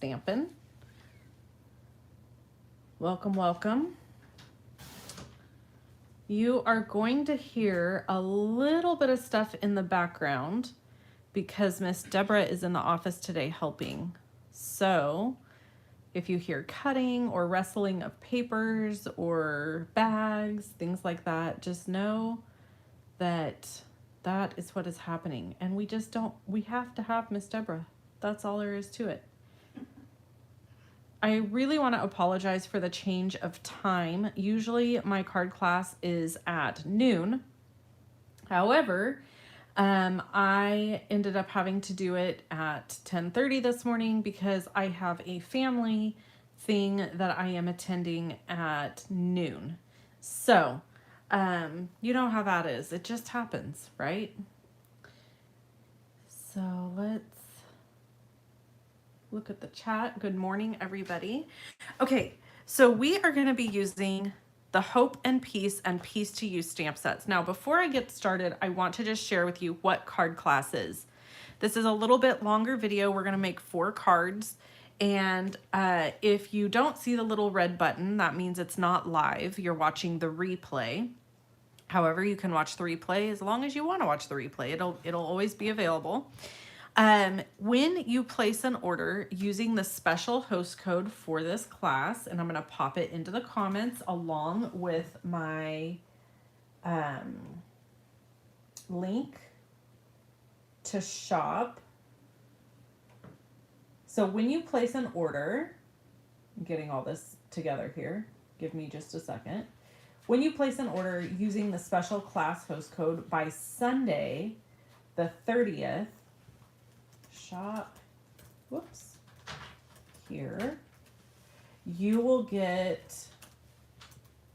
Stampin'. Welcome, welcome. You are going to hear a little bit of stuff in the background because Miss Deborah is in the office today helping. So if you hear cutting or rustling of papers or bags, things like that, just know that that is what is happening. And we have to have Miss Deborah. That's all there is to it. I really want to apologize for the change of time. Usually my card class is at noon. However, I ended up having to do it at 10:30 this morning because I have a family thing that I am attending at noon. So, you know how that is. It just happens, right? So let's look at the chat. Good morning, everybody. Okay, so we are going to be using the Hope and Peace to Use stamp sets. Now, before I get started, I want to just share with you what card class is. This is a little bit longer video. We're going to make 4 cards. And if you don't see the little red button, that means it's not live. You're watching the replay. However, you can watch the replay as long as you want to watch the replay. It'll always be available. When you place an order using the special host code for this class, and I'm going to pop it into the comments along with my link to shop. So when you place an order, I'm getting all this together here. Give me just a second. When you place an order using the special class host code by Sunday, the 30th, shop, whoops, here, you will get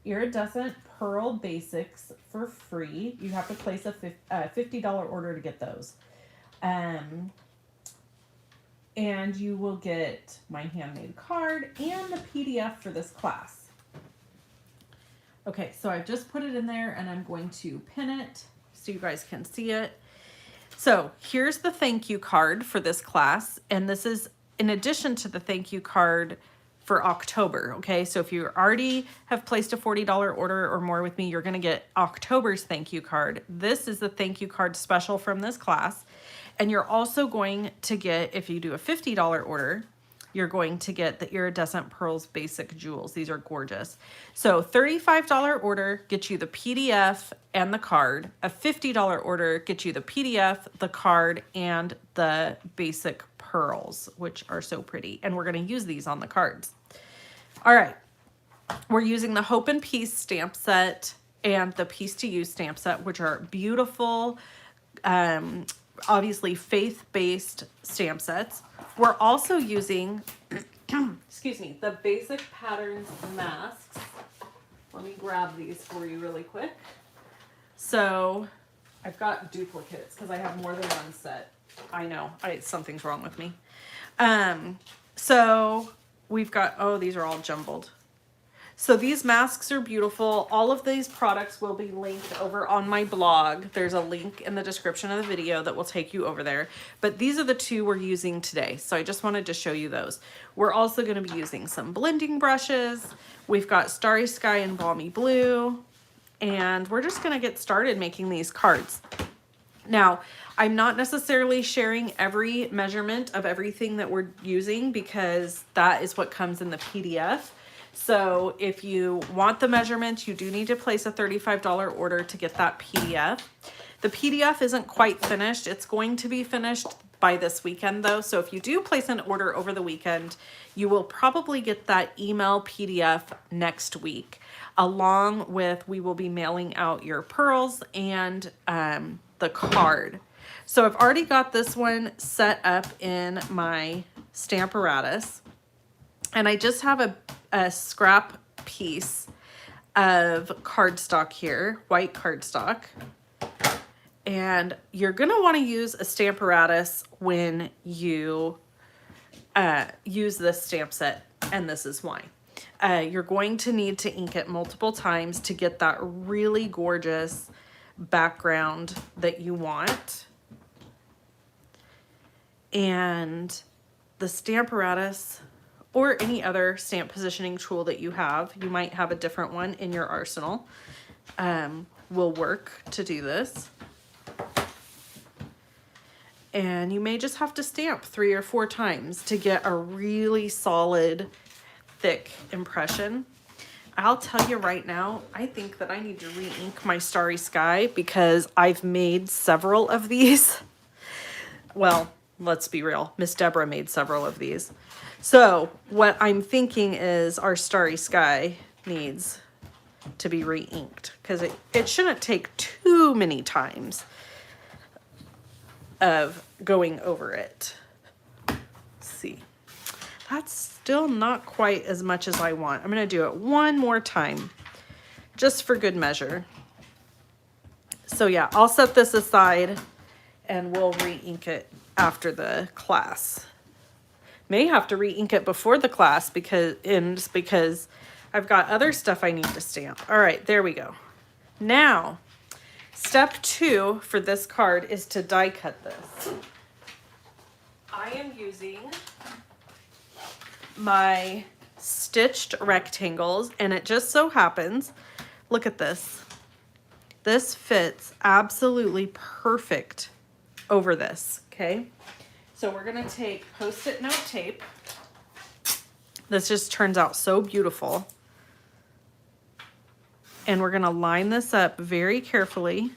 iridescent pearl basics for free. You have to place a $50 order to get those. And you will get my handmade card and the PDF for this class. Okay, so I've just put it in there and I'm going to pin it so you guys can see it. So here's the thank you card for this class, and this is in addition to the thank you card for October, okay? So if you already have placed a $40 order or more with me, you're gonna get October's thank you card. This is the thank you card special from this class, and you're also going to get, if you do a $50 order, you're going to get the iridescent pearls basic jewels. These are gorgeous. So $35 order gets you the PDF and the card. A $50 order gets you the PDF, the card, and the basic pearls, which are so pretty. And we're going to use these on the cards. All right. We're using the Hope and Peace stamp set and the Peace to Use stamp set, which are beautiful, obviously faith-based stamp sets. We're also using, excuse me, the basic patterns masks. Let me grab these for you really quick. So I've got duplicates because I have more than one set. I know, something's wrong with me. So we've got, oh, these are all jumbled. So these masks are beautiful. All of these products will be linked over on my blog. There's a link in the description of the video that will take you over there. But these are the 2 we're using today. So I just wanted to show you those. We're also going to be using some blending brushes. We've got Starry Sky and Balmy Blue. And we're just going to get started making these cards. Now, I'm not necessarily sharing every measurement of everything that we're using because that is what comes in the PDF. So if you want the measurements, you do need to place a $35 order to get that PDF. The PDF isn't quite finished. It's going to be finished by this weekend though. So if you do place an order over the weekend, you will probably get that email PDF next week, along with we will be mailing out your pearls and the card. So I've already got this one set up in my Stamparatus, and I just have a scrap piece of cardstock here, white cardstock. And you're going to want to use a Stamparatus when you use this stamp set, and this is why. You're going to need to ink it multiple times to get that really gorgeous background that you want. And the Stamparatus or any other stamp positioning tool that you have, you might have a different one in your arsenal, will work to do this. And you may just have to stamp 3 or 4 times to get a really solid, thick impression. I'll tell you right now, I think that I need to re-ink my Starry Sky because I've made several of these. Well, let's be real. Miss Deborah made several of these. So what I'm thinking is our Starry Sky needs to be re-inked because it shouldn't take too many times of going over it. Let's see. That's still not quite as much as I want. I'm going to do it one more time just for good measure. So yeah, I'll set this aside and we'll re-ink it after the class. May have to re-ink it before the class because I've got other stuff I need to stamp. All right, there we go. Now, step 2 for this card is to die cut this. I am using my stitched rectangles, and it just so happens, look at this. This fits absolutely perfect over this, okay? So we're gonna take Post-it note tape. This just turns out so beautiful. And we're gonna line this up very carefully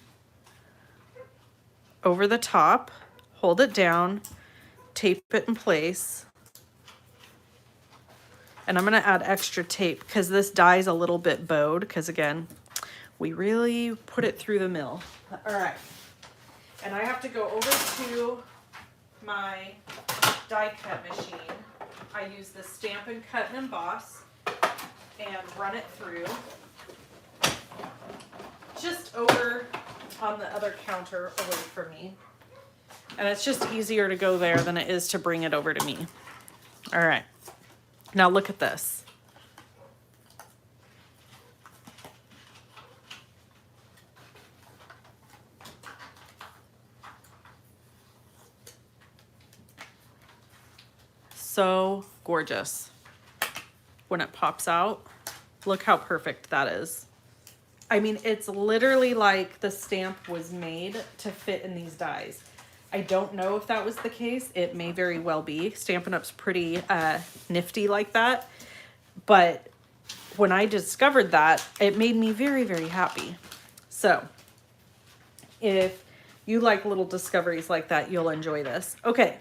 over the top, hold it down, tape it in place. And I'm gonna add extra tape because this die is a little bit bowed because again, we really put it through the mill. All right, and I have to go over to my die cut machine. I use the Stampin' Cut and Emboss and run it through just over on the other counter away from me. And it's just easier to go there than it is to bring it over to me. All right, now look at this. So gorgeous when it pops out. Look how perfect that is. I mean, it's literally like the stamp was made to fit in these dies. I don't know if that was the case. It may very well be. Stampin' Up's pretty nifty like that. But when I discovered that, it made me very, very happy. So if you like little discoveries like that, you'll enjoy this. Okay,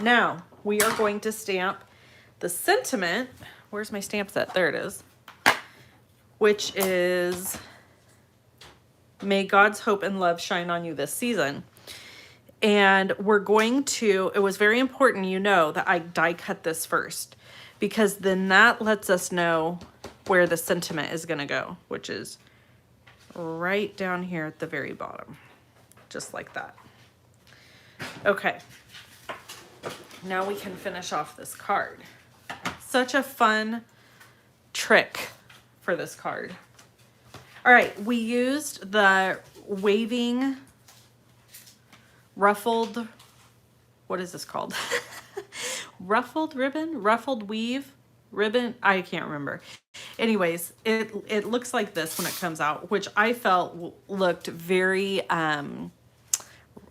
now we are going to stamp the sentiment. Where's my stamp set? There it is. Which is, may God's hope and love shine on you this season. And we're going to, it was very important, you know, that I die cut this first, because then that lets us know where the sentiment is going to go, which is right down here at the very bottom, just like that. Okay. Now we can finish off this card. Such a fun trick for this card. All right, we used the waving ruffled, what is this called? Ruffled ribbon? Ruffled weave ribbon? I can't remember. Anyways, it looks like this when it comes out, which I felt looked very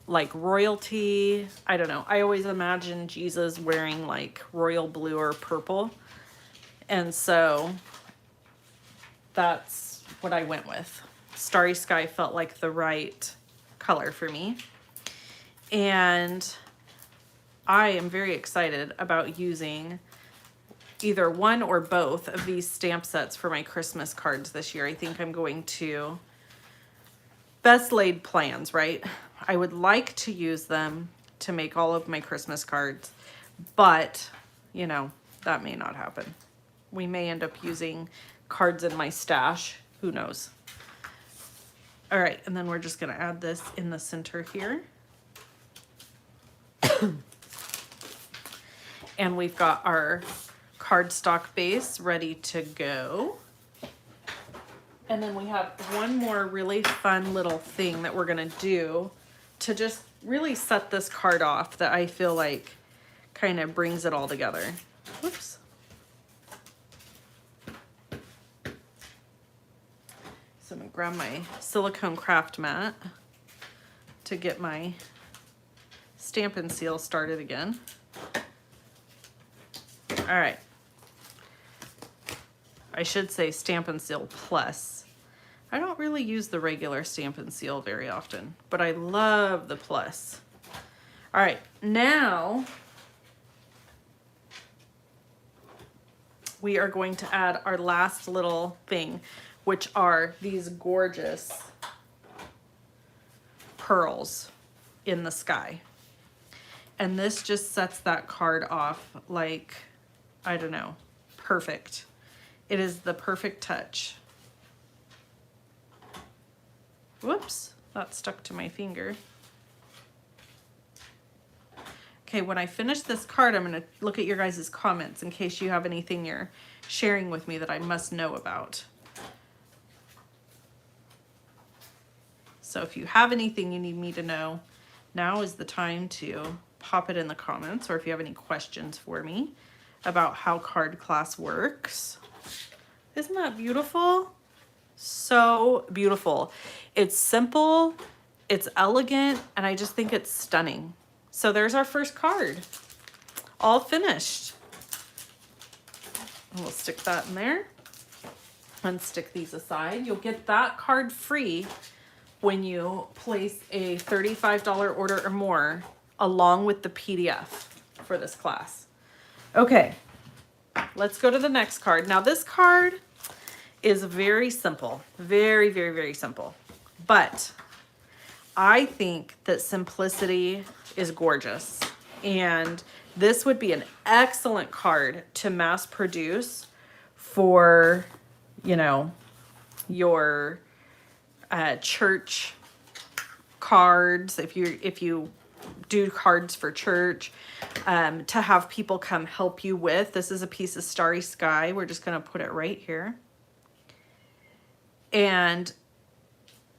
like royalty. I don't know. I always imagine Jesus wearing like royal blue or purple. And so that's what I went with. Starry Sky felt like the right color for me. And I am very excited about using either one or both of these stamp sets for my Christmas cards this year. I think I'm going to, best laid plans, right? I would like to use them to make all of my Christmas cards, but you know, that may not happen. We may end up using cards in my stash, who knows? All right, and then we're just gonna add this in the center here. And we've got our cardstock base ready to go. And then we have one more really fun little thing that we're gonna do to just really set this card off that I feel like kind of brings it all together. Whoops. So I'm gonna grab my silicone craft mat to get my Stampin' Seal started again. All right. I should say Stampin' Seal Plus. I don't really use the regular Stampin' Seal very often, but I love the Plus. All right, now we are going to add our last little thing, which are these gorgeous pearls in the sky. And this just sets that card off like, I don't know, perfect. It is the perfect touch. Whoops, that stuck to my finger. Okay, when I finish this card, I'm gonna look at your guys' comments in case you have anything you're sharing with me that I must know about. So if you have anything you need me to know, now is the time to pop it in the comments, or if you have any questions for me about how card class works. Isn't that beautiful? So beautiful. It's simple, it's elegant, and I just think it's stunning. So there's our first card, all finished. And we'll stick that in there and stick these aside. You'll get that card free when you place a $35 order or more, along with the PDF for this class. Okay, let's go to the next card. Now this card is very simple, very, very, very simple. But I think that simplicity is gorgeous. And this would be an excellent card to mass produce for, you know, your church cards. If you do cards for church, to have people come help you with. This is a piece of Starry Sky. We're just going to put it right here. And,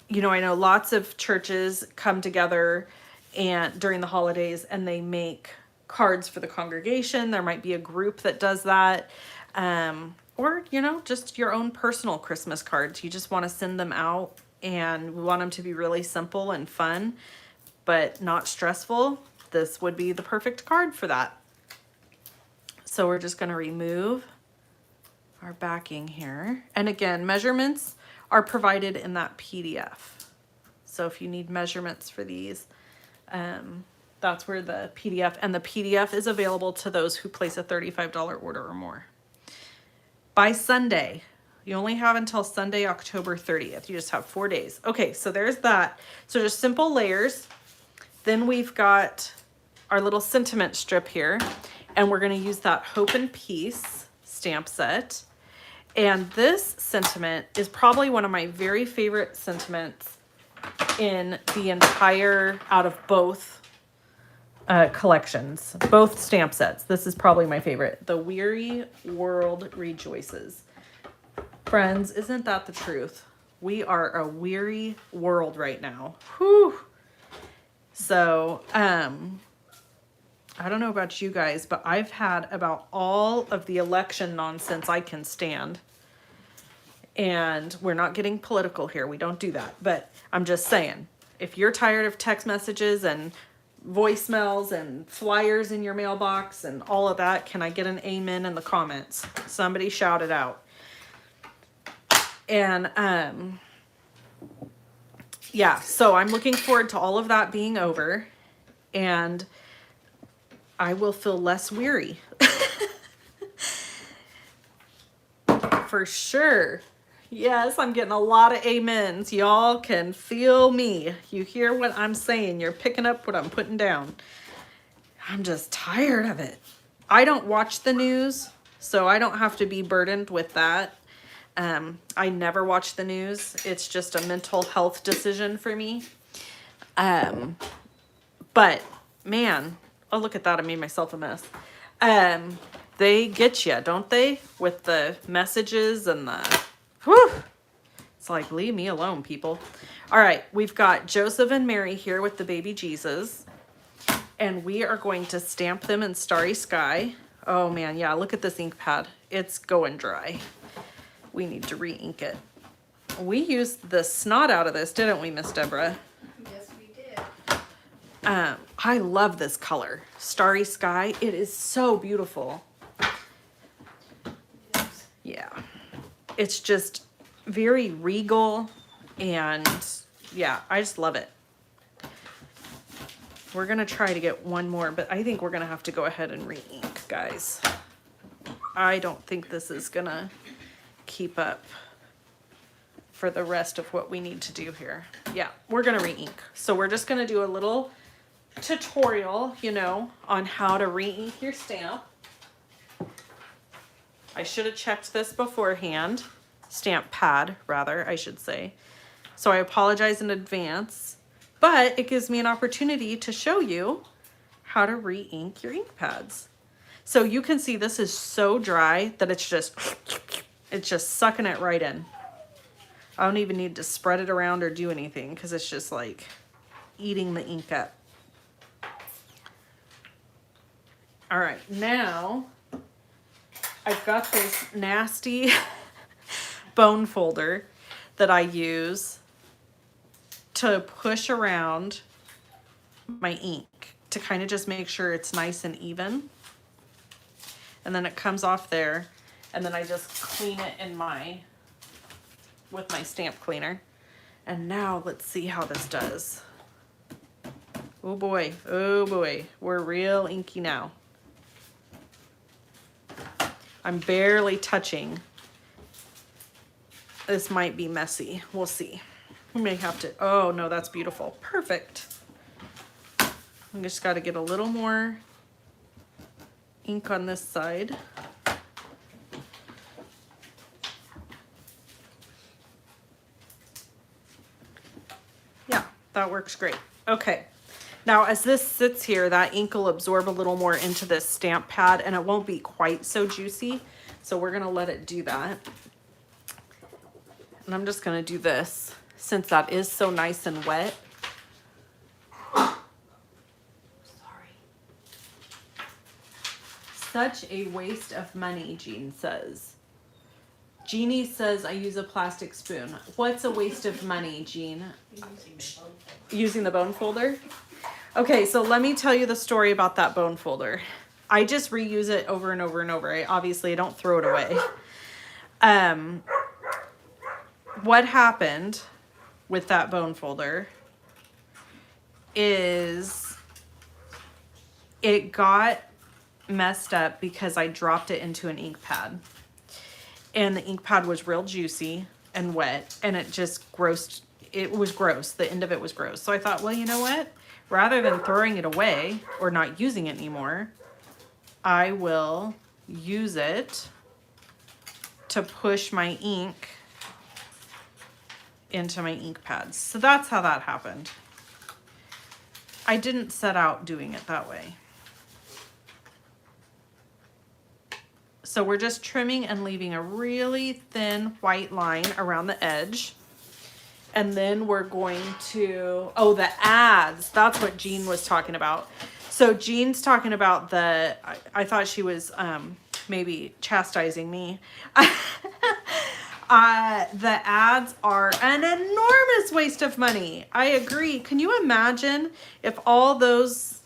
you know, I know lots of churches come together and during the holidays and they make cards for the congregation. There might be a group that does that. Or, you know, just your own personal Christmas cards. You just want to send them out and we want them to be really simple and fun, but not stressful. This would be the perfect card for that. So we're just going to remove our backing here. And again, measurements are provided in that PDF. So if you need measurements for these, that's where the PDF, and the PDF is available to those who place a $35 order or more. By Sunday, you only have until Sunday, October 30th. You just have 4 days. Okay, so there's that. So just simple layers. Then we've got our little sentiment strip here, and we're going to use that Hope and Peace stamp set. And this sentiment is probably one of my very favorite sentiments in the entire, out of both collections, both stamp sets. This is probably my favorite. The Weary World Rejoices. Friends, isn't that the truth? We are a weary world right now. Whew. So, I don't know about you guys, but I've had about all of the election nonsense I can stand. And we're not getting political here. We don't do that. But I'm just saying, if you're tired of text messages and voicemails and flyers in your mailbox and all of that, can I get an amen in the comments? Somebody shout it out. And yeah, so I'm looking forward to all of that being over, and I will feel less weary. For sure. Yes, I'm getting a lot of amens. Y'all can feel me. You hear what I'm saying. You're picking up what I'm putting down. I'm just tired of it. I don't watch the news, so I don't have to be burdened with that. I never watch the news. It's just a mental health decision for me. But man, oh, look at that. I made myself a mess. They get you, don't they? With the messages and the, whew. It's like, leave me alone, people. All right. We've got Joseph and Mary here with the baby Jesus. and we are going to stamp them in Starry Sky. Oh man, yeah, look at this ink pad. It's going dry. We need to re-ink it. We used the snot out of this, didn't we, Miss Deborah? Yes, we did. I love this color, Starry Sky. It is so beautiful. Yes. Yeah, it's just very regal, and yeah, I just love it. We're gonna try to get one more, but I think we're gonna have to go ahead and re-ink, guys. I don't think this is gonna keep up for the rest of what we need to do here. Yeah, we're gonna re-ink. So we're just gonna do a little tutorial, you know, on how to re-ink your stamp. I should have checked this beforehand. Stamp pad, rather, I should say. So I apologize in advance, but it gives me an opportunity to show you how to re-ink your ink pads. So you can see this is so dry that it's just sucking it right in. I don't even need to spread it around or do anything because it's just like eating the ink up. All right, now I've got this nasty bone folder that I use to push around my ink to kind of just make sure it's nice and even. And then it comes off there, and then I just clean it in with my stamp cleaner. And now let's see how this does. Oh boy, we're real inky now. I'm barely touching. This might be messy, we'll see. We may have to, oh no, that's beautiful, perfect. I just gotta get a little more ink on this side. Yeah, that works great. Okay, now as this sits here, that ink will absorb a little more into this stamp pad and it won't be quite so juicy. So we're gonna let it do that. And I'm just gonna do this since that is so nice and wet. Sorry. Such a waste of money, Jean says. Jeannie says I use a plastic spoon. What's a waste of money, Jean? Using the bone folder? Okay, so let me tell you the story about that bone folder. I just reuse it over and over and over. Obviously, I don't throw it away. What happened with that bone folder is it got messed up because I dropped it into an ink pad. And the ink pad was real juicy and wet, and it just grossed. It was gross. The end of it was gross. So I thought, well, you know what? Rather than throwing it away or not using it anymore, I will use it to push my ink into my ink pads. So that's how that happened. I didn't set out doing it that way. So we're just trimming and leaving a really thin white line around the edge. And then we're going to, oh, the ads. That's what Jean was talking about. So Jean's talking about the, I thought she was maybe chastising me. The ads are an enormous waste of money. I agree. Can you imagine if all those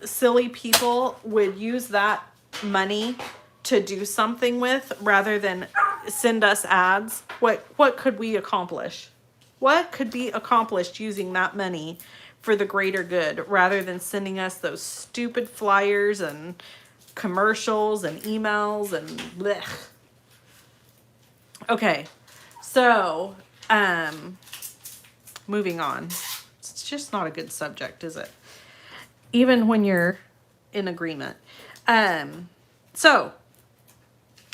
silly people would use that money to do something with rather than send us ads? What could we accomplish? What could be accomplished using that money for the greater good rather than sending us those stupid flyers and commercials and emails and blech. Okay, so moving on. It's just not a good subject, is it? Even when you're in agreement. So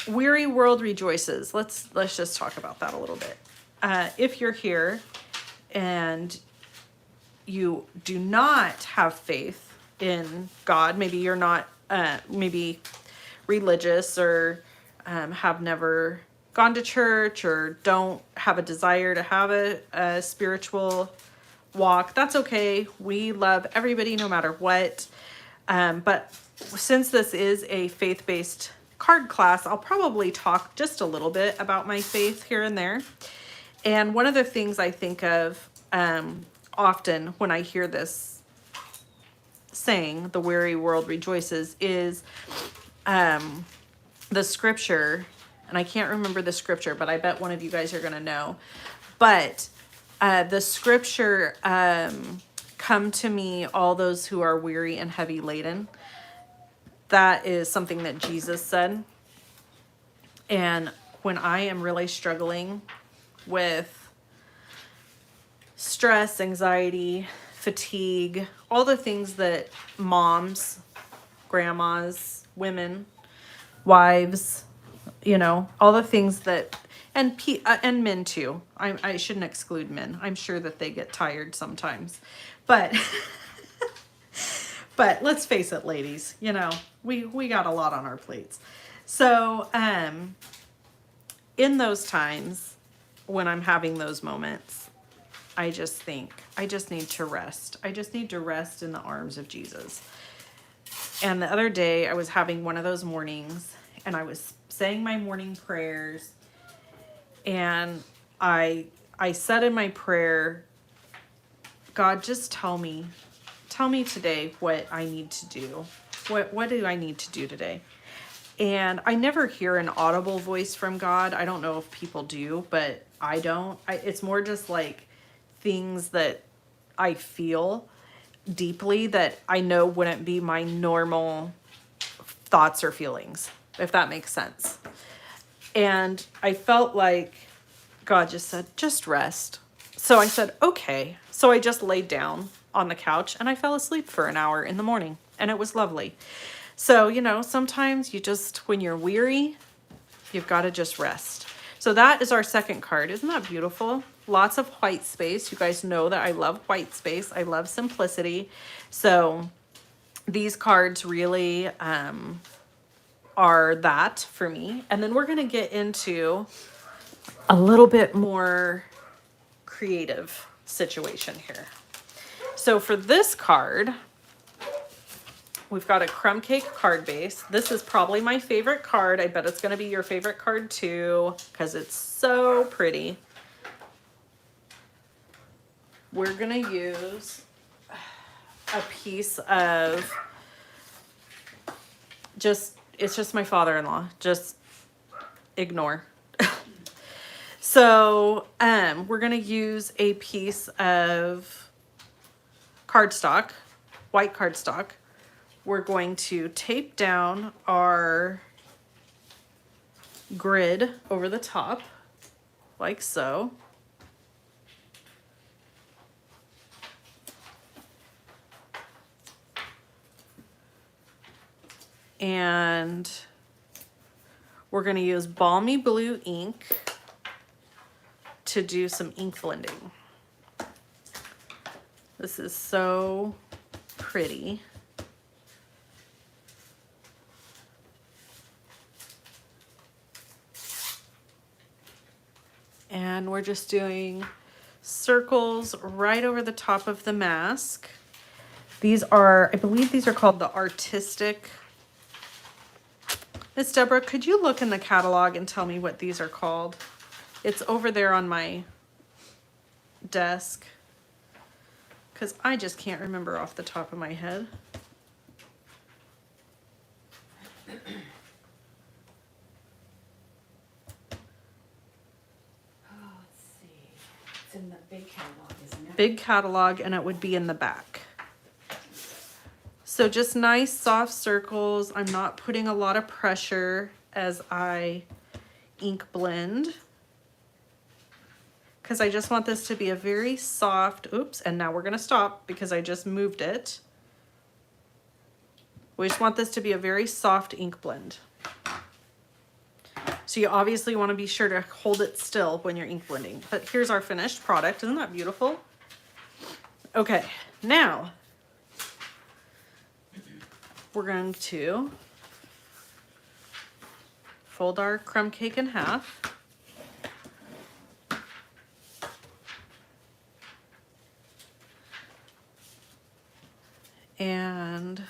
Weary World Rejoices. Let's just talk about that a little bit. If you're here and you do not have faith in God, maybe you're not maybe religious or have never gone to church or don't have a desire to have a spiritual walk, that's okay. We love everybody no matter what. But since this is a faith-based card class, I'll probably talk just a little bit about my faith here and there. And one of the things I think of often when I hear this saying, the weary world rejoices, is the scripture, and I can't remember the scripture, but I bet one of you guys are going to know. But the scripture, come to me, all those who are weary and heavy laden. That is something that Jesus said. And when I am really struggling with stress, anxiety, fatigue, all the things that moms, grandmas, women, wives, you know, all the things that, and men too. I shouldn't exclude men. I'm sure that they get tired sometimes, but but let's face it, ladies, you know, we got a lot on our plates. So in those times when I'm having those moments, I just think I just need to rest. I just need to rest in the arms of Jesus. And the other day I was having one of those mornings, and I was saying my morning prayers, and I said in my prayer, God, just tell me today what I need to do. What do I need to do today? And I never hear an audible voice from God. I don't know if people do, but I don't. It's more just like things that I feel deeply that I know wouldn't be my normal thoughts or feelings, if that makes sense. And I felt like God just said, just rest. So I said, okay. So I just laid down on the couch and I fell asleep for an hour in the morning, and it was lovely. So, you know, sometimes you just, when you're weary, you've got to just rest. So that is our second card. Isn't that beautiful? Lots of white space. You guys know that I love white space. I love simplicity. So these cards really are that for me. And then we're going to get into a little bit more creative situation here. So for this card, we've got a crumb cake card base. This is probably my favorite card. I bet it's going to be your favorite card too, because it's so pretty. We're going to use a piece of it's just my father-in-law. Just ignore. So we're going to use a piece of cardstock, white cardstock. We're going to tape down our grid over the top, like so. And we're going to use balmy blue ink to do some ink blending. This is so pretty. And we're just doing circles right over the top of the mask. These are, I believe these are called the artistic. Miss Deborah, could you look in the catalog and tell me what these are called? It's over there on my desk, because I just can't remember off the top of my head. In the big catalog, isn't it? Big catalog, and it would be in the back. So just nice soft circles. I'm not putting a lot of pressure as I ink blend, because I just want this to be a very soft, oops, and now we're going to stop because I just moved it. We just want this to be a very soft ink blend. So you obviously want to be sure to hold it still when you're ink blending. But here's our finished product. Isn't that beautiful? Okay, now we're going to fold our crumb cake in half. And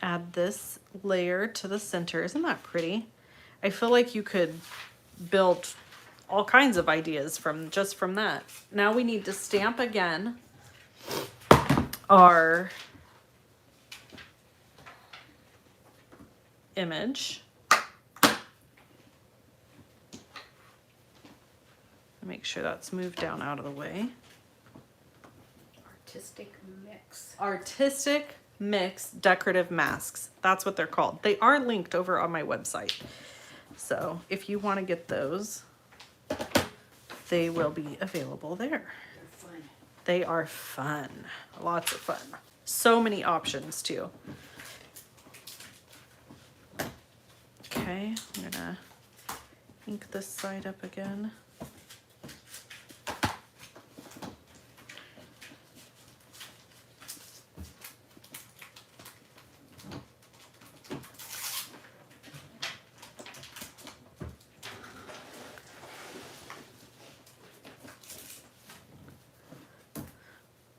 add this layer to the center. Isn't that pretty? I feel like you could build all kinds of ideas from just from that. Now we need to stamp again our image. Make sure that's moved down out of the way. Artistic mix. Artistic Mix Decorative Masks. That's what they're called. They are linked over on my website. So if you want to get those, they will be available there. They're fun. They are fun. Lots of fun. So many options too. Okay, I'm gonna ink this side up again.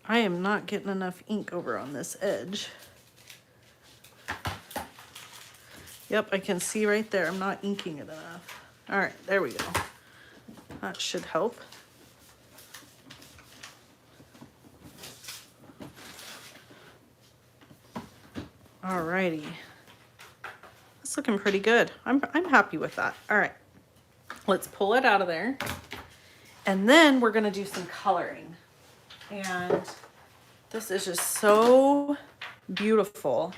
I am not getting enough ink over on this edge. Yep, I can see right there. I'm not inking it enough. All right, there we go. That should help. All righty. That's looking pretty good. I'm happy with that. All right, let's pull it out of there. And then we're gonna do some coloring. And this is just so beautiful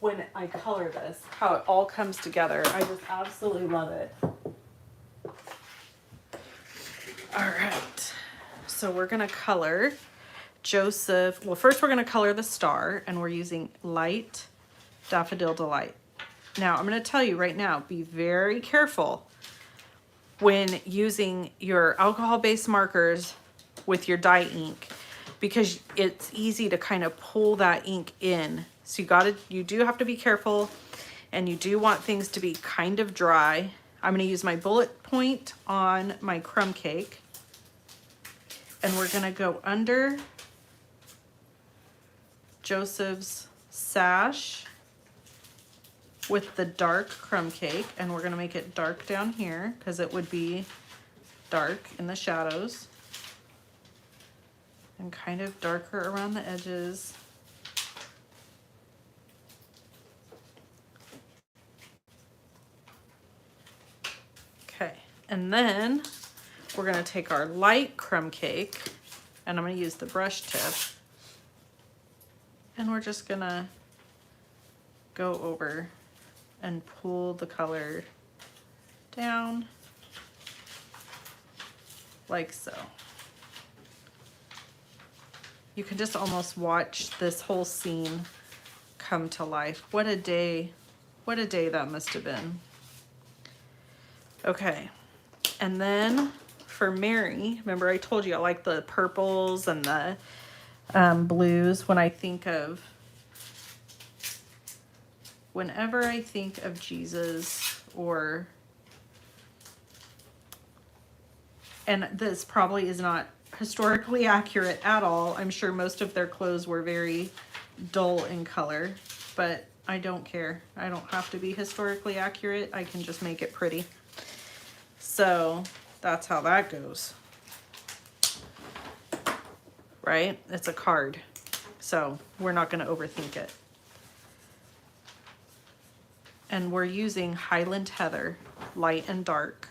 when I color this, how it all comes together. I just absolutely love it. All right, so we're gonna color Joseph. Well, first we're gonna color the star, and we're using light Daffodil Delight. Now, I'm gonna tell you right now, be very careful when using your alcohol-based markers with your dye ink, because it's easy to kind of pull that ink in. So you do have to be careful, and you do want things to be kind of dry. I'm going to use my bullet point on my crumb cake, and we're going to go under Joseph's sash with the dark crumb cake, and we're going to make it dark down here because it would be dark in the shadows. And kind of darker around the edges. Okay, and then we're gonna take our light crumb cake, and I'm gonna use the brush tip, and we're just gonna go over and pull the color down like so. You can just almost watch this whole scene come to life. What a day that must have been. Okay, and then for Mary, remember I told you I like the purples and the blues. Whenever I think of Jesus, and this probably is not historically accurate at all. I'm sure most of their clothes were very dull in color, but I don't care. I don't have to be historically accurate. I can just make it pretty. So that's how that goes. Right? It's a card. So we're not going to overthink it. And we're using Highland Heather, light and dark,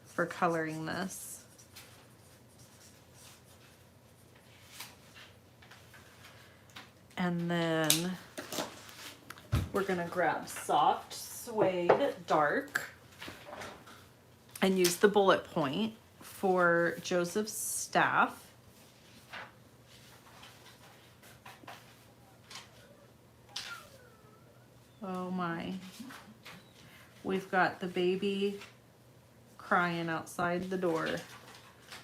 for coloring this. And then we're gonna grab Soft Suede Dark and use the bullet point for Joseph's staff. Oh my. We've got the baby crying outside the door,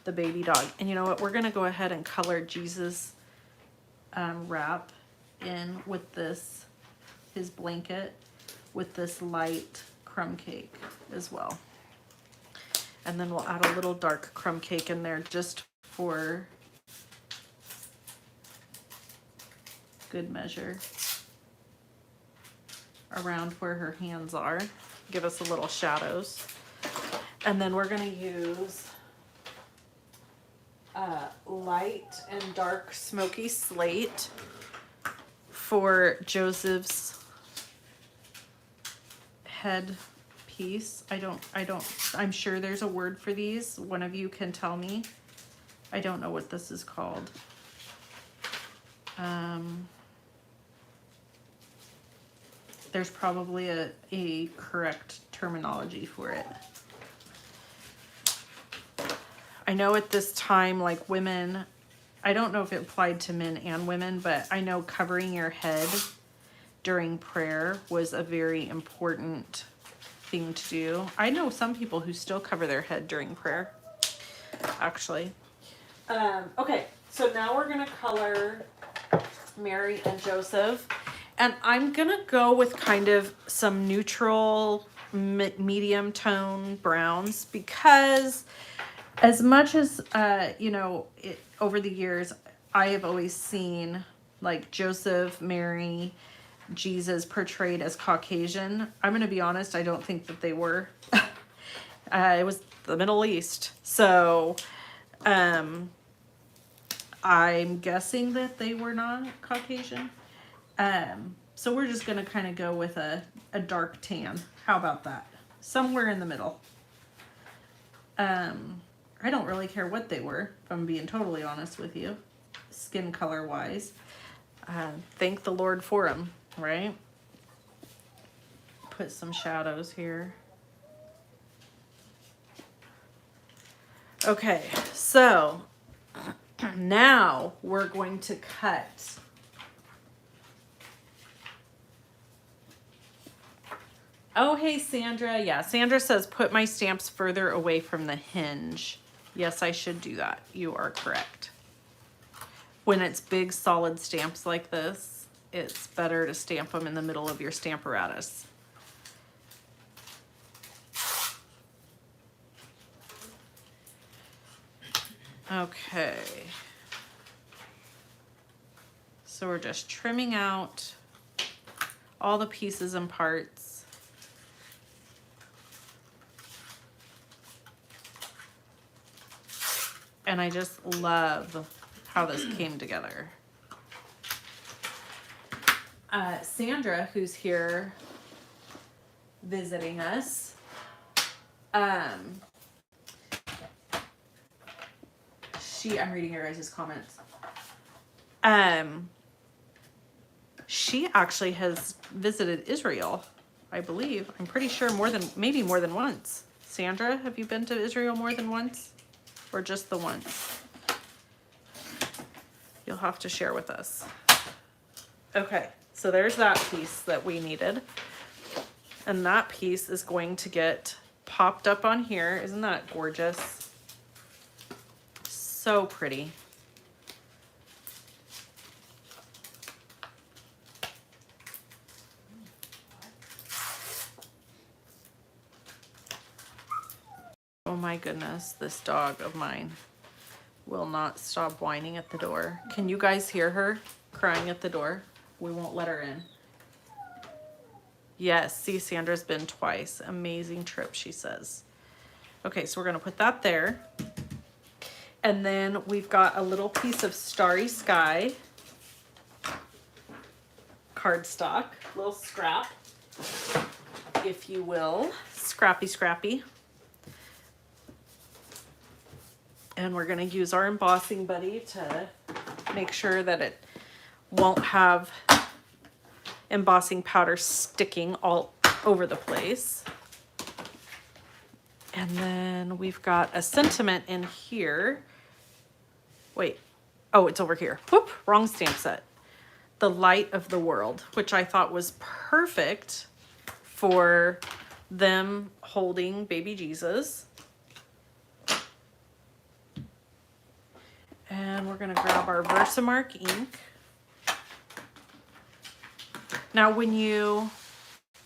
the baby dog. And you know what? We're gonna go ahead and color Jesus wrap in with this, his blanket, with this light crumb cake as well. And then we'll add a little dark crumb cake in there just for good measure around where her hands are. Give us a little shadows. And then we're gonna use light and dark smoky slate for Joseph's head piece. I'm sure there's a word for these. One of you can tell me. I don't know what this is called. There's probably a correct terminology for it. I know at this time, like women, I don't know if it applied to men and women, but I know covering your head during prayer was a very important thing to do. I know some people who still cover their head during prayer, actually. Okay, so now we're gonna color Mary and Joseph, and I'm gonna go with kind of some neutral medium tone browns, because as much as you know, over the years I have always seen like Joseph, Mary, Jesus portrayed as Caucasian. I'm gonna be honest, I don't think that they were. It was the Middle East, so I'm guessing that they were not Caucasian. So we're just gonna kind of go with a dark tan. How about that? Somewhere in the middle. I don't really care what they were, if I'm being totally honest with you, skin color wise. Thank the Lord for them, right? Put some shadows here. Okay, so now we're going to cut. Oh, hey, Sandra. Yeah, Sandra says, put my stamps further away from the hinge. Yes, I should do that. You are correct. When it's big, solid stamps like this, it's better to stamp them in the middle of your stamparatus. Okay. So we're just trimming out all the pieces and parts. And I just love how this came together. Sandra, who's here visiting us, I'm reading your guys' comments. She actually has visited Israel, I believe. I'm pretty sure maybe more than once. Sandra, have you been to Israel more than once? Or just the once? You'll have to share with us. Okay, so there's that piece that we needed. And that piece is going to get popped up on here. Isn't that gorgeous? So pretty. Oh my goodness, this dog of mine will not stop whining at the door. Can you guys hear her crying at the door? We won't let her in. Yes, see, Sandra's been twice. Amazing trip, she says. Okay, so we're gonna put that there. And then we've got a little piece of Starry Sky cardstock, little scrap, if you will. Scrappy, scrappy. And we're gonna use our embossing buddy to make sure that it won't have embossing powder sticking all over the place. And then we've got a sentiment in here. Wait, oh, it's over here. Whoop, wrong stamp set. The Light of the World, which I thought was perfect for them holding baby Jesus. And we're gonna grab our Versamark ink. Now, when you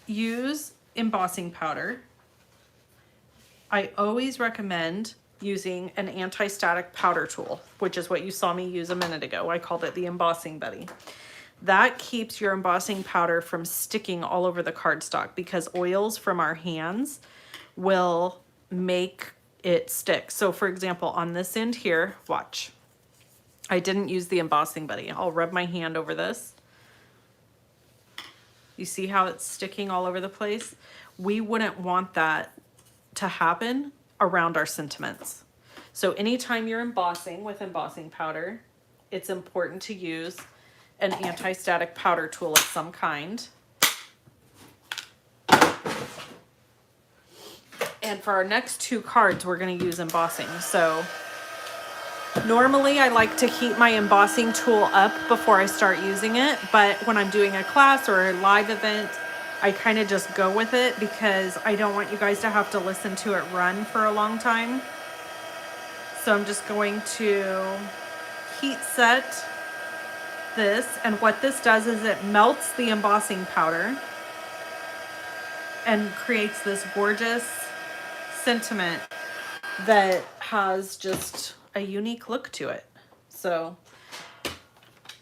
use embossing powder, I always recommend using an anti-static powder tool, which is what you saw me use a minute ago. I called it the embossing buddy. That keeps your embossing powder from sticking all over the cardstock because oils from our hands will make it stick. So for example, on this end here, watch. I didn't use the embossing buddy. I'll rub my hand over this. You see how it's sticking all over the place? We wouldn't want that to happen around our sentiments. So anytime you're embossing with embossing powder, it's important to use an anti-static powder tool of some kind. And for our next two cards, we're going to use embossing. So normally I like to keep my embossing tool up before I start using it, but when I'm doing a class or a live event, I kind of just go with it because I don't want you guys to have to listen to it run for a long time. So I'm just going to heat set this, and what this does is it melts the embossing powder and creates this gorgeous sentiment that has just a unique look to it. So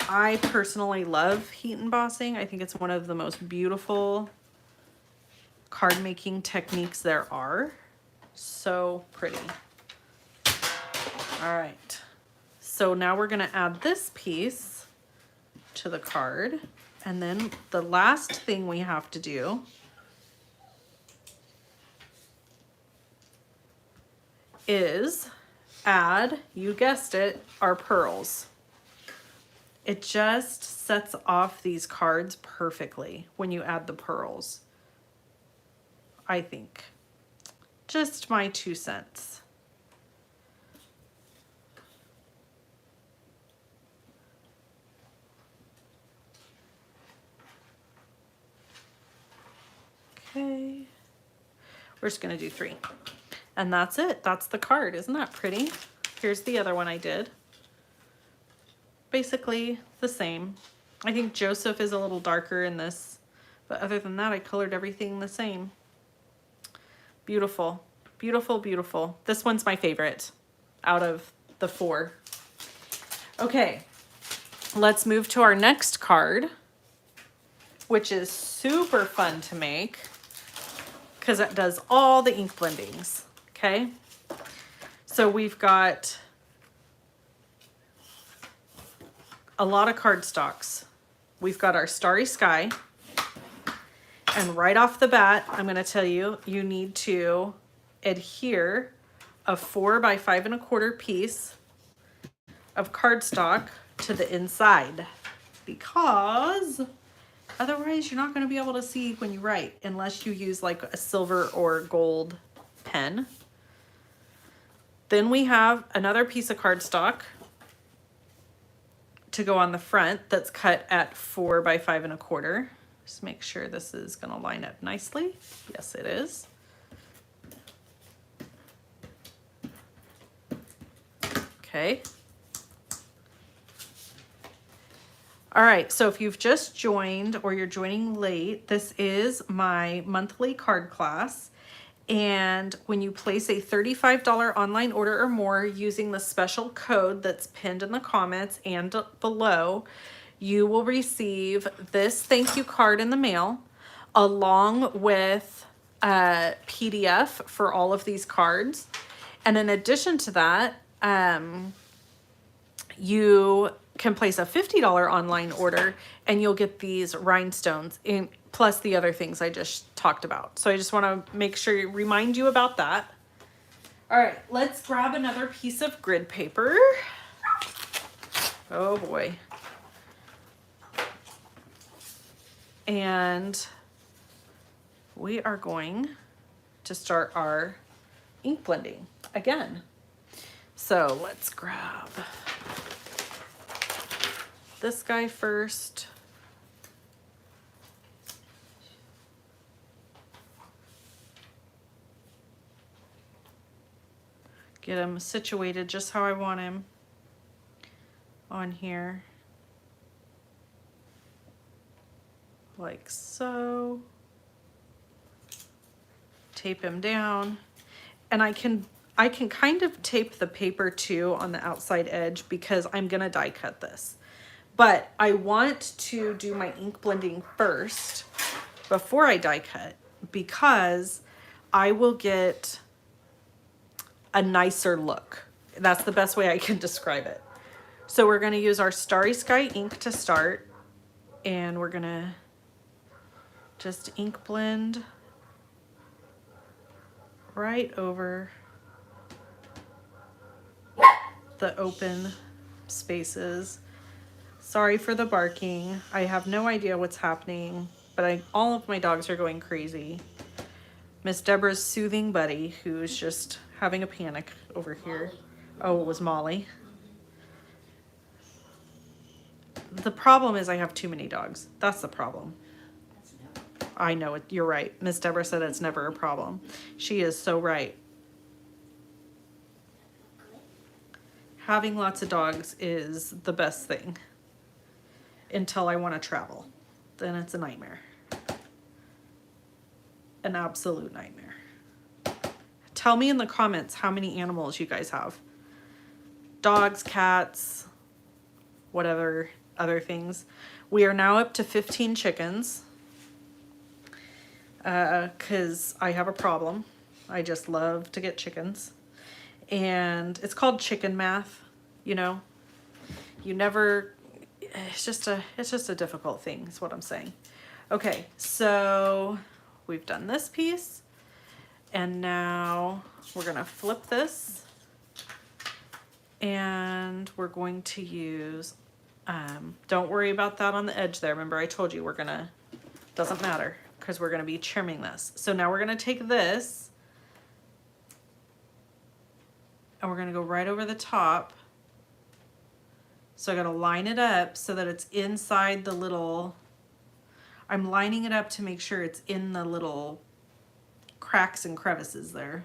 I personally love heat embossing. I think it's one of the most beautiful card making techniques there are. So pretty. All right, so now we're gonna add this piece to the card, and then the last thing we have to do is add, you guessed it, our pearls. It just sets off these cards perfectly when you add the pearls, I think. Just my 2 cents. Okay, we're just gonna do 3. And that's it, that's the card. Isn't that pretty? Here's the other one I did. Basically the same. I think Joseph is a little darker in this, but other than that, I colored everything the same. Beautiful, beautiful, beautiful. This one's my favorite out of the 4. Okay, let's move to our next card, which is super fun to make because it does all the ink blendings. Okay, so we've got a lot of cardstocks. We've got our Starry Sky, and right off the bat, I'm going to tell you, you need to adhere a 4 by 5 1/4 piece of cardstock to the inside, because otherwise you're not going to be able to see when you write unless you use like a silver or gold pen. Then we have another piece of cardstock to go on the front that's cut at 4 by 5 1/4. Just make sure this is going to line up nicely. Yes, it is. Okay. All right, so if you've just joined or you're joining late, this is my monthly card class. And when you place a $35 online order or more using the special code that's pinned in the comments and below, you will receive this thank you card in the mail along with a PDF for all of these cards. And in addition to that, you can place a $50 online order and you'll get these rhinestones in, plus the other things I just talked about. So I just want to make sure, remind you about that. All right, let's grab another piece of grid paper. Oh boy. And we are going to start our ink blending again. So let's grab this guy first. Get him situated just how I want him on here. Like so. Tape him down. And I can kind of tape the paper too on the outside edge because I'm gonna die cut this. But I want to do my ink blending first before I die cut, because I will get a nicer look. That's the best way I can describe it. So we're going to use our Starry Sky ink to start, and we're going to just ink blend right over the open spaces. Sorry for the barking. I have no idea what's happening, but all of my dogs are going crazy. Miss Deborah's soothing Buddy, who's just having a panic over here. Oh, it was Molly. The problem is I have too many dogs. That's the problem. I know it. You're right. Miss Deborah said it's never a problem. She is so right. Having lots of dogs is the best thing until I want to travel. Then it's a nightmare. An absolute nightmare. Tell me in the comments how many animals you guys have. Dogs, cats, whatever other things. We are now up to 15 chickens. Because I have a problem. I just love to get chickens. And it's called chicken math, you know. You never, it's just a difficult thing, is what I'm saying. Okay, so we've done this piece. And now we're gonna flip this. And we're going to use, don't worry about that on the edge there. Remember I told you doesn't matter, because we're gonna be trimming this. So now we're gonna take this and we're gonna go right over the top. So I gotta line it up so that it's inside the little, I'm lining it up to make sure it's in the little cracks and crevices there.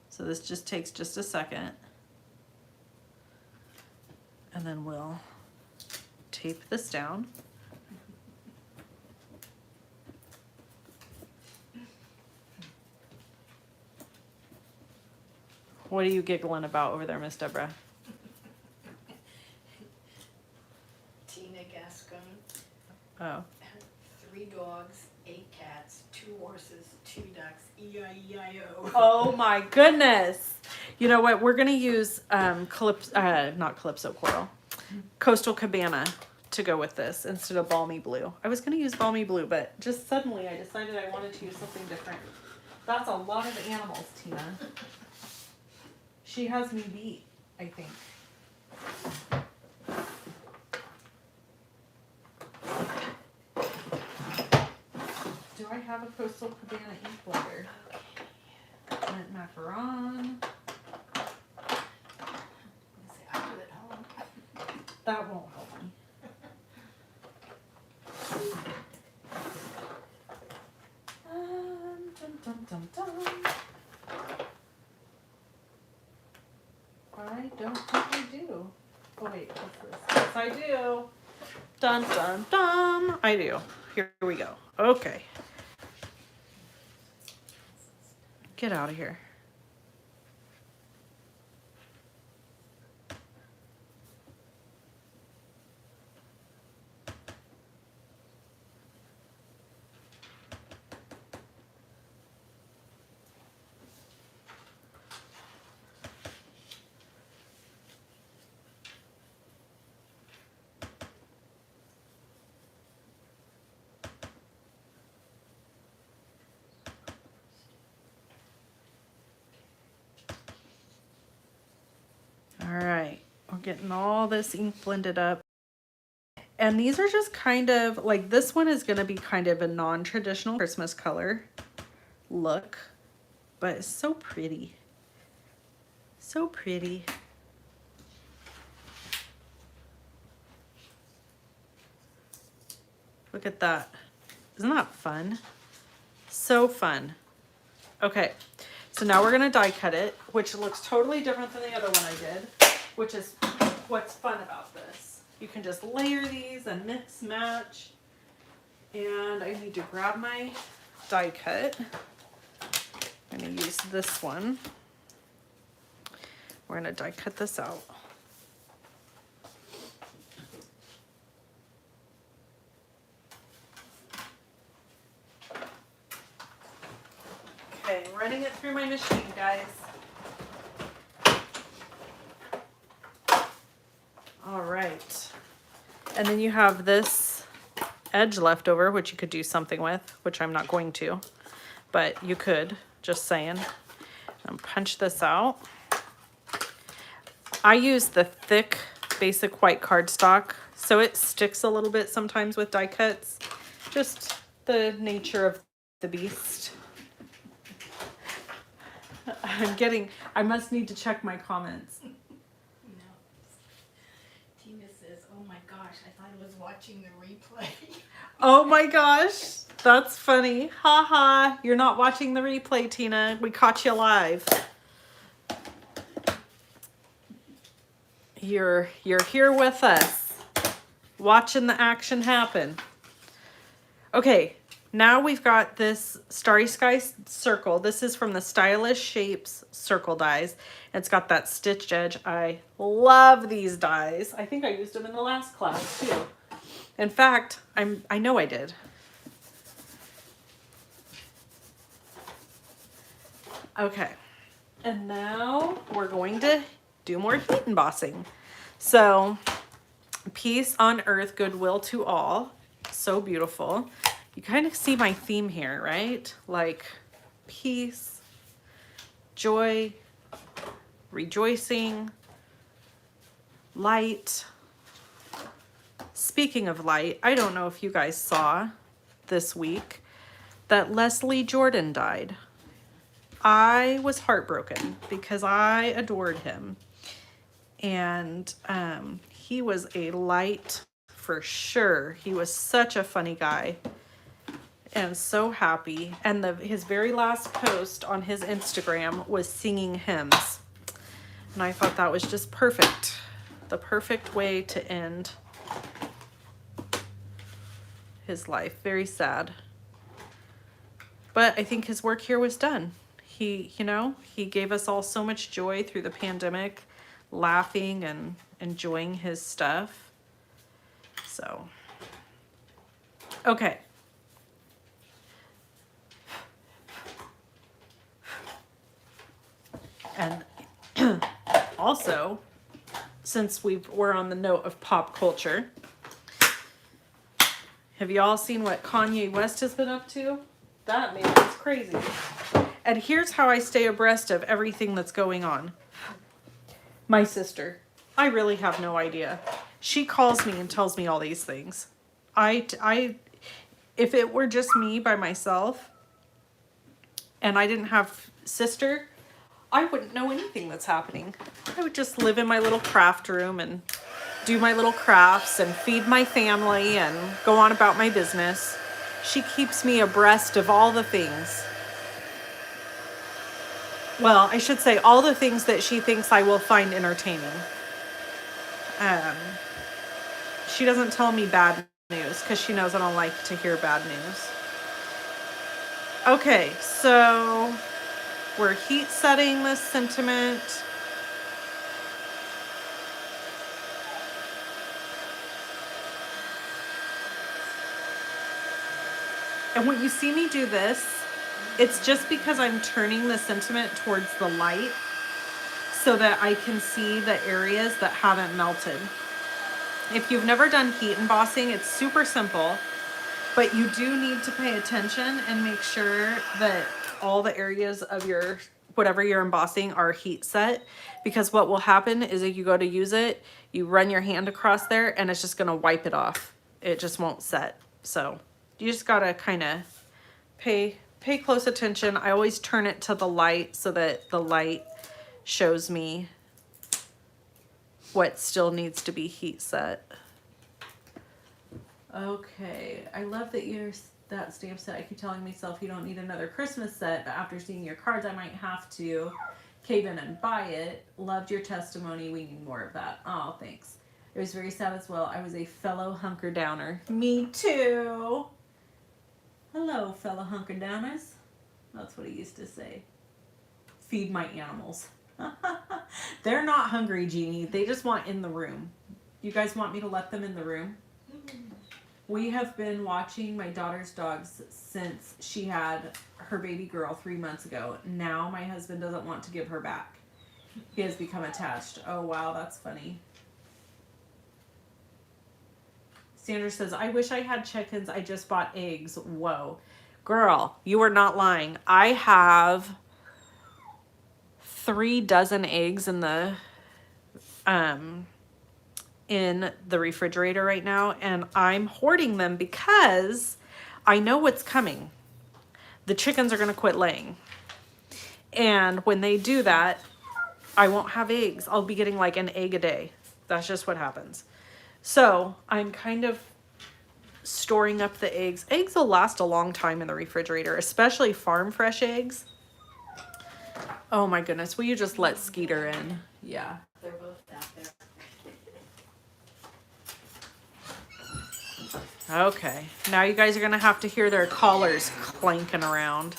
So this just takes just a second. And then we'll tape this down. What are you giggling about over there, Miss Deborah? Tina Gascon. Oh. 3 dogs, 8 cats, 2 horses, 2 ducks, E-I-E-I-O. Oh my goodness. You know what? We're going to use not Calypso Coral, Coastal Cabana to go with this instead of Balmy Blue. I was going to use Balmy Blue, but just suddenly I decided I wanted to use something different. That's a lot of animals, Tina. She has me beat, I think. Do I have a Coastal Cabana ink blender? Mint macaron. I do it home. That won't help me. Dum, dum, dum. I don't think I do. Oh wait, what's this? Yes, I do. Dun dun dun. I do. Here we go. Okay. Get out of here. All right, we're getting all this ink blended up. And these are just kind of, like this one is gonna be kind of a non-traditional Christmas color look, but it's so pretty. So pretty. Look at that. Isn't that fun? So fun. Okay, so now we're gonna die cut it, which looks totally different than the other one I did, which is what's fun about this. You can just layer these and mix, match. And I need to grab my die cut. I'm gonna use this one. We're gonna die cut this out. Okay, running it through my machine, guys. All right. And then you have this edge left over, which you could do something with, which I'm not going to, but you could, just saying. And punch this out. I use the thick basic white cardstock, so it sticks a little bit sometimes with die cuts. Just the nature of the beast. I must need to check my comments. No. Tina says, oh my gosh, I thought I was watching the replay. Oh my gosh, that's funny. Ha ha, you're not watching the replay, Tina. We caught you live. You're here with us, watching the action happen. Okay, now we've got this Starry Sky circle. This is from the Stylish Shapes circle dies. It's got that stitched edge. I love these dies. I think I used them in the last class too. In fact, I know I did. Okay, and now we're going to do more heat embossing. So, peace on earth, goodwill to all. So beautiful. You kind of see my theme here, right? Like peace, joy, rejoicing, light. Speaking of light, I don't know if you guys saw this week that Leslie Jordan died. I was heartbroken because I adored him. And he was a light for sure. He was such a funny guy and so happy. And his very last post on his Instagram was singing hymns. And I thought that was just perfect. The perfect way to end his life. Very sad. But I think his work here was done. He gave us all so much joy through the pandemic, laughing and enjoying his stuff. So, okay. And also, since we're on the note of pop culture, have you all seen what Kanye West has been up to? That man is crazy. And here's how I stay abreast of everything that's going on. My sister, I really have no idea. She calls me and tells me all these things. If it were just me by myself and I didn't have sister, I wouldn't know anything that's happening. I would just live in my little craft room and do my little crafts and feed my family and go on about my business. She keeps me abreast of all the things. Well, I should say all the things that she thinks I will find entertaining. She doesn't tell me bad news because she knows I don't like to hear bad news. Okay, so we're heat setting this sentiment. And when you see me do this, it's just because I'm turning the sentiment towards the light so that I can see the areas that haven't melted. If you've never done heat embossing, it's super simple, but you do need to pay attention and make sure that all the areas of whatever you're embossing are heat set, because what will happen is if you go to use it, you run your hand across there and it's just going to wipe it off. It just won't set. So you just got to kind of pay close attention. I always turn it to the light so that the light shows me what still needs to be heat set. Okay, I love that stamp set. I keep telling myself you don't need another Christmas set, but after seeing your cards, I might have to cave in and buy it. Loved your testimony. We need more of that. Oh, thanks. It was very sad as well. I was a fellow hunker downer. Me too. Hello, fellow hunker downers. That's what he used to say. Feed my animals. They're not hungry, Jeannie. They just want in the room. You guys want me to let them in the room? We have been watching my daughter's dogs since she had her baby girl 3 months ago. Now my husband doesn't want to give her back. He has become attached. Oh, wow, that's funny. Sandra says, I wish I had chickens. I just bought eggs. Whoa. Girl, you are not lying. I have 3 dozen eggs in the refrigerator right now, and I'm hoarding them because I know what's coming. The chickens are going to quit laying. And when they do that, I won't have eggs. I'll be getting like an egg a day. That's just what happens. So I'm kind of storing up the eggs. Eggs will last a long time in the refrigerator, especially farm fresh eggs. Oh my goodness. Will you just let Skeeter in? Yeah. They're both out there. Okay. Now you guys are going to have to hear their collars clanking around.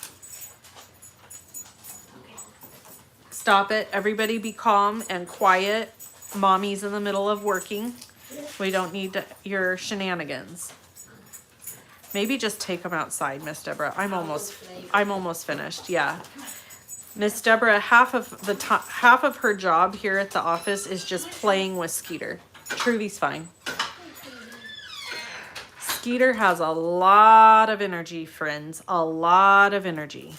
Stop it. Everybody be calm and quiet. Mommy's in the middle of working. We don't need your shenanigans. Maybe just take them outside, Miss Deborah. I'm almost finished. Yeah. Miss Deborah, half of her job here at the office is just playing with Skeeter. Trudy's fine. Skeeter has a lot of energy, friends. A lot of energy.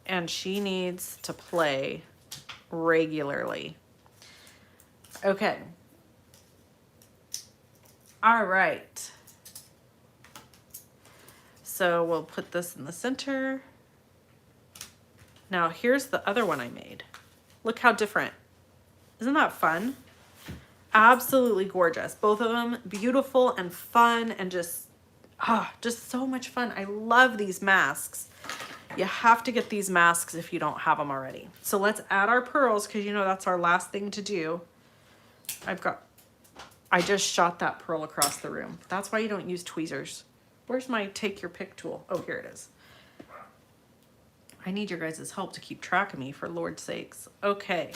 And she needs to play regularly. Okay. All right. So we'll put this in the center. Now here's the other one I made. Look how different. Isn't that fun? Absolutely gorgeous. Both of them beautiful and fun and just so much fun. I love these masks. You have to get these masks if you don't have them already. So let's add our pearls because you know that's our last thing to do. I just shot that pearl across the room. That's why you don't use tweezers. Where's my take your pick tool? Oh, here it is. I need your guys' help to keep track of me, for Lord's sakes. Okay.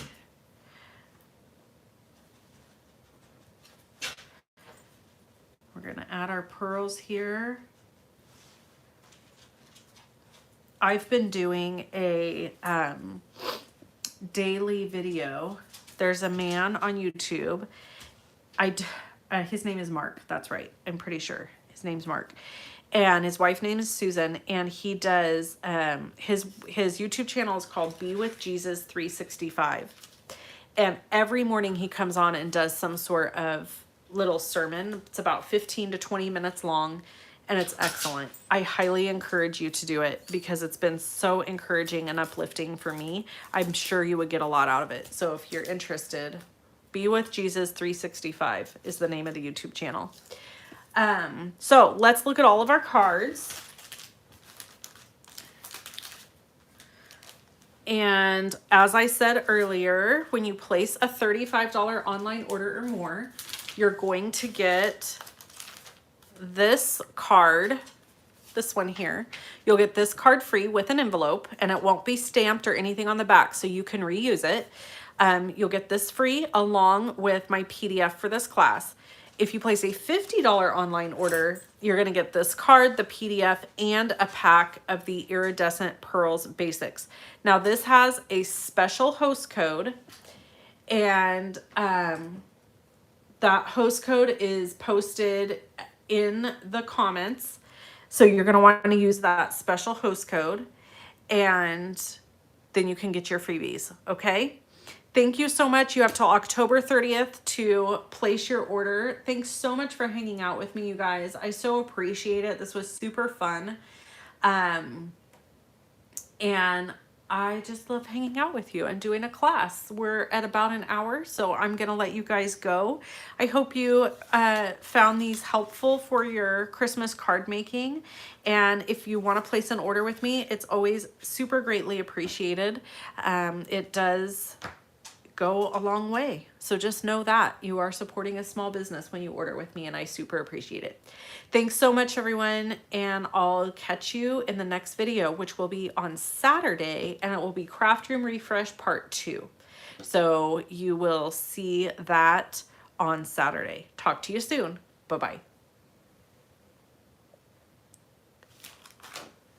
We're gonna add our pearls here. I've been doing a daily video. There's a man on YouTube. His name is Mark. That's right. I'm pretty sure his name's Mark. And his wife name is Susan. And he does, his YouTube channel is called Be With Jesus 365. And every morning he comes on and does some sort of little sermon. It's about 15 to 20 minutes long. And it's excellent. I highly encourage you to do it because it's been so encouraging and uplifting for me. I'm sure you would get a lot out of it. So if you're interested, Be With Jesus 365 is the name of the YouTube channel. So let's look at all of our cards. And as I said earlier, when you place a $35 online order or more, you're going to get this card, this one here. You'll get this card free with an envelope, and it won't be stamped or anything on the back, so you can reuse it. You'll get this free along with my PDF for this class. If you place a $50 online order, you're going to get this card, the PDF, and a pack of the Iridescent Pearls Basics. Now, this has a special host code, and that host code is posted in the comments. So you're going to want to use that special host code, and then you can get your freebies. Okay. Thank you so much. You have till October 30th to place your order. Thanks so much for hanging out with me, you guys. I so appreciate it. This was super fun. And I just love hanging out with you and doing a class. We're at about an hour, so I'm going to let you guys go. I hope you found these helpful for your Christmas card making. And if you want to place an order with me, it's always super greatly appreciated. It does go a long way. So just know that you are supporting a small business when you order with me, and I super appreciate it. Thanks so much, everyone, and I'll catch you in the next video, which will be on Saturday, and it will be Craft Room Refresh Part 2. So you will see that on Saturday. Talk to you soon. Bye-bye.